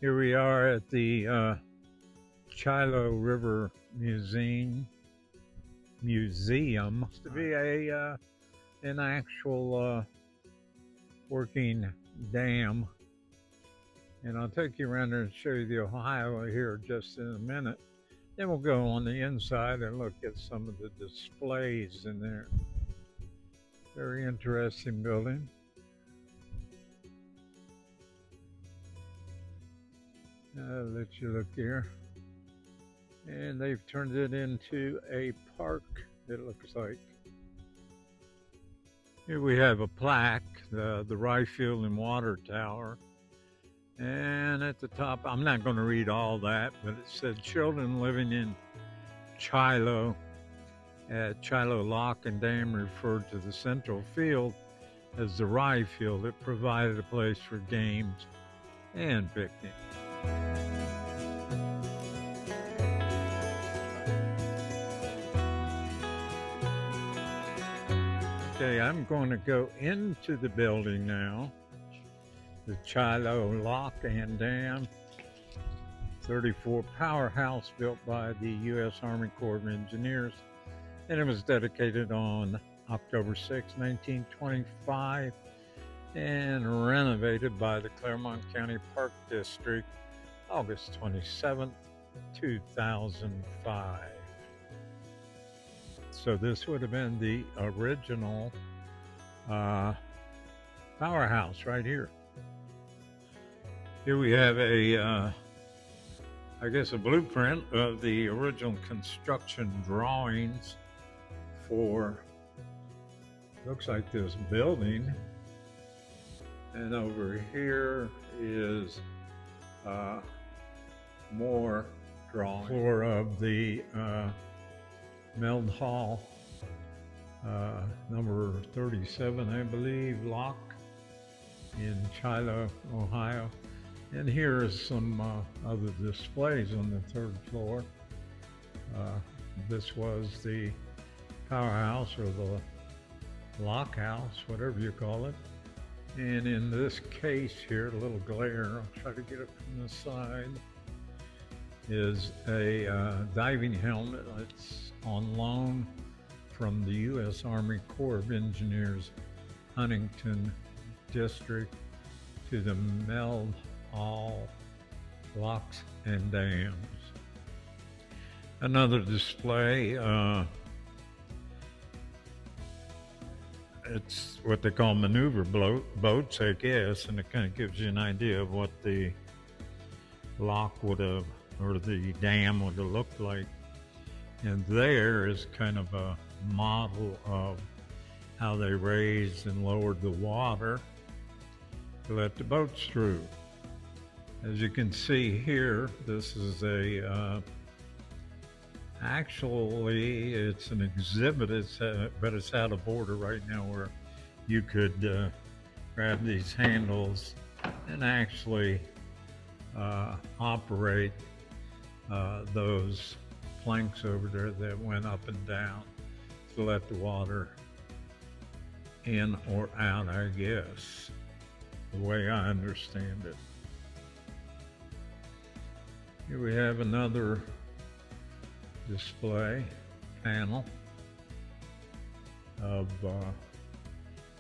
Here we are at the Chilo River Museum. It's to be an actual working dam, and I'll take you around there and show you the Ohio here just in a minute. Then we'll go on the inside and look at some of the displays in there. Very interesting building. I'll let you look here. And they've turned it into a park, it looks like. Here we have a plaque, the Rye Field and Water Tower. And at the top, I'm not going to read all that, but it said children living in Chilo at Chilo Lock and Dam referred to the central field as the Rye Field. It provided a place for games and picnic. Okay, I'm going to go into the building now. The Chilo Lock and Dam 34 powerhouse built by the U.S. Army Corps of Engineers, and it was dedicated on October 6, 1925, and renovated by the Claremont County Park District August 27, 2005. So this would have been the original powerhouse right here. Here we have I guess a blueprint of the original construction drawings for, looks like this building. And over here is more drawing. Floor of the Meld Hall, number 37, I believe, lock in Chilo, Ohio. And here is some other displays on the third floor. This was the powerhouse or the lock house, whatever you call it. And in this case here, a little glare, I'll try to get it from the side, is a diving helmet. It's on loan from the U.S. Army Corps of Engineers, Huntington District, to the Meld Hall Locks and Dams. Another display, it's what they call maneuver boats, I guess, and it kind of gives you an idea of what the lock would have, or the dam would have looked like. And there is kind of a model of how they raised and lowered the water to let the boats through. As you can see here, this is actually it's an exhibit, but it's out of order right now, where you could grab these handles and actually operate those planks over there that went up and down to let the water in or out, I guess, the way I understand it. Here we have another display panel of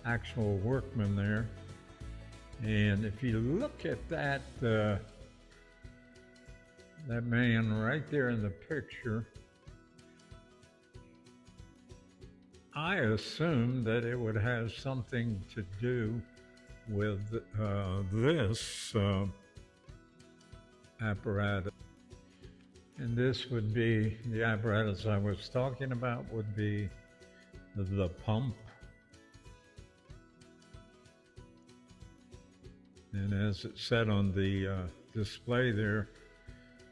actual workmen there. And if you look at that that man right there in the picture, I assume that it would have something to do with this apparatus. And this would be, the apparatus I was talking about would be the pump. And as it said on the display there,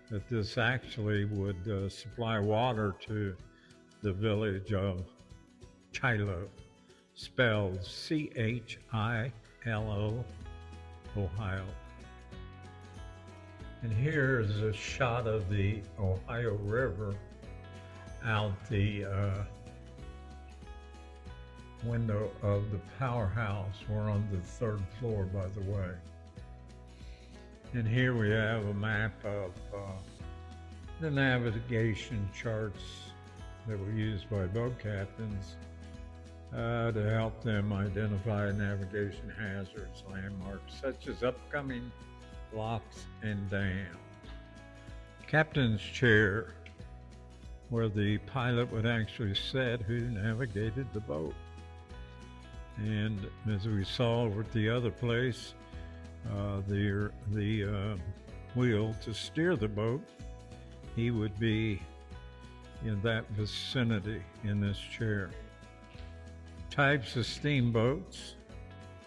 that this actually would supply water to the village of Chilo, spelled C-H-I-L-O, Ohio. And here's a shot of the Ohio River out the window of the powerhouse. We're on the third floor, by the way. And here we have a map of the navigation charts that were used by boat captains to help them identify navigation hazards, landmarks such as upcoming locks and dams. Captain's chair, where the pilot would actually sit who navigated the boat. And as we saw over at the other place, the wheel to steer the boat, he would be in that vicinity in this chair. Types of steamboats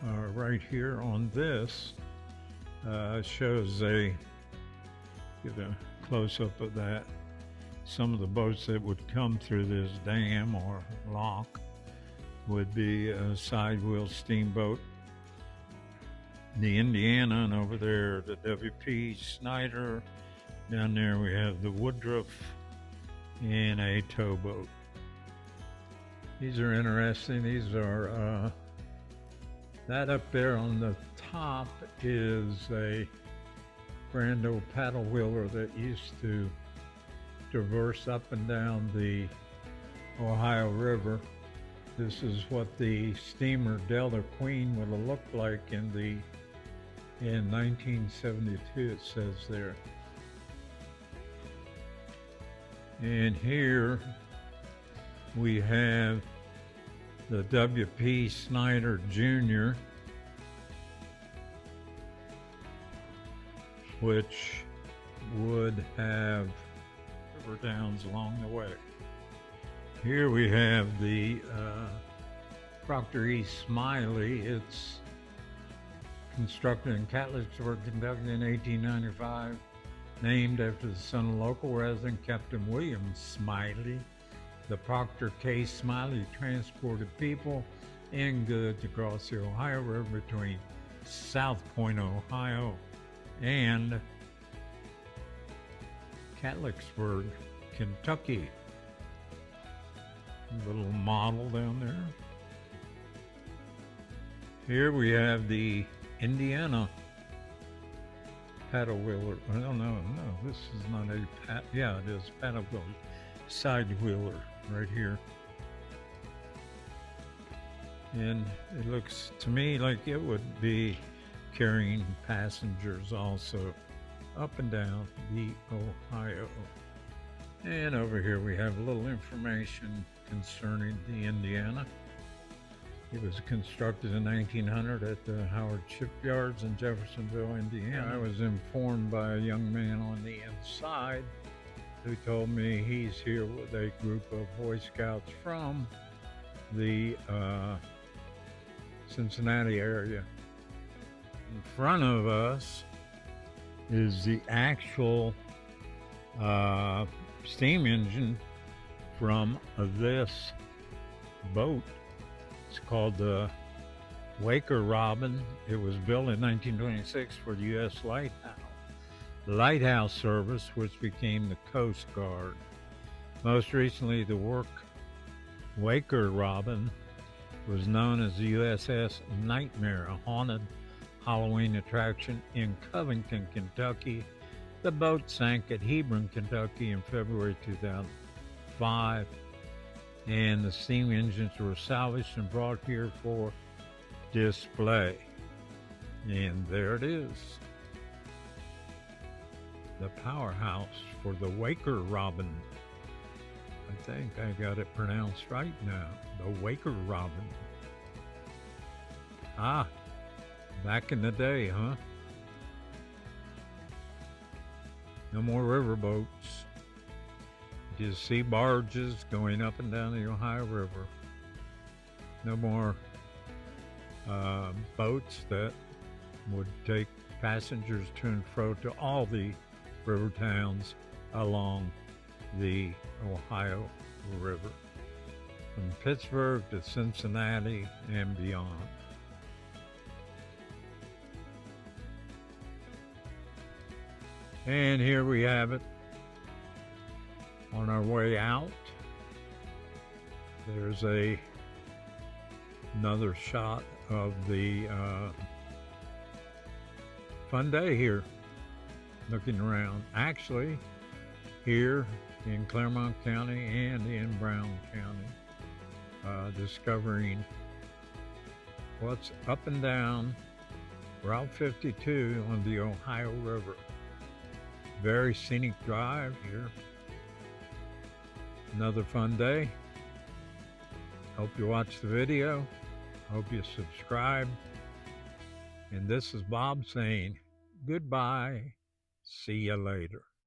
are right here on this. Shows get a close-up of that. Some of the boats that would come through this dam or lock would be a side wheel steamboat. The Indiana, and over there the W.P. Snyder. Down there we have the Woodruff and a towboat. These are interesting. These are that up there on the top is a brand old paddle wheeler that used to traverse up and down the Ohio River. This is what the steamer Delta Queen would have looked like in 1972, it says there. And here we have the W.P. Snyder Jr., which would have river downs along the way. Here we have the Proctor E. Smiley. It's constructed in Catlettsburg, Kentucky in 1895, named after the son of local resident Captain William Smiley. The Proctor K. Smiley transported people and goods across the Ohio River between South Point, Ohio and Catlettsburg, Kentucky. A little model down there. Here we have the Indiana paddle wheeler. No, this is not a yeah, it is paddle wheeler, side wheeler right here. And it looks to me like it would be carrying passengers also up and down the Ohio. And over here we have a little information concerning the Indiana. It was constructed in 1900 at the Howard Shipyards in Jeffersonville, Indiana. I was informed by a young man on the inside who told me he's here with a group of Boy Scouts from the Cincinnati area. In front of us is the actual steam engine from this boat. It's called the Waker Robin. It was built in 1926 for the U.S. Lighthouse Service, which became the Coast Guard. Most recently, the Waker Robin was known as the USS Nightmare, a haunted Halloween attraction in Covington, Kentucky. The boat sank at Hebron, Kentucky in February 2005, and the steam engines were salvaged and brought here for display. And there it is, the powerhouse for the Waker Robin. I think I got it pronounced right now, the Waker Robin. Ah, back in the day, huh? No more river boats. You see barges going up and down the Ohio River. No more boats that would take passengers to and fro to all the river towns along the Ohio River, from Pittsburgh to Cincinnati and beyond. And here we have it. On our way out, there's another shot of the fun day here looking around. Actually, here in Clermont County and in Brown County, discovering what's up and down Route 52 on the Ohio River. Very scenic drive here. Another fun day. Hope you watch the video. Hope you subscribe. And this is Bob saying goodbye. See you later.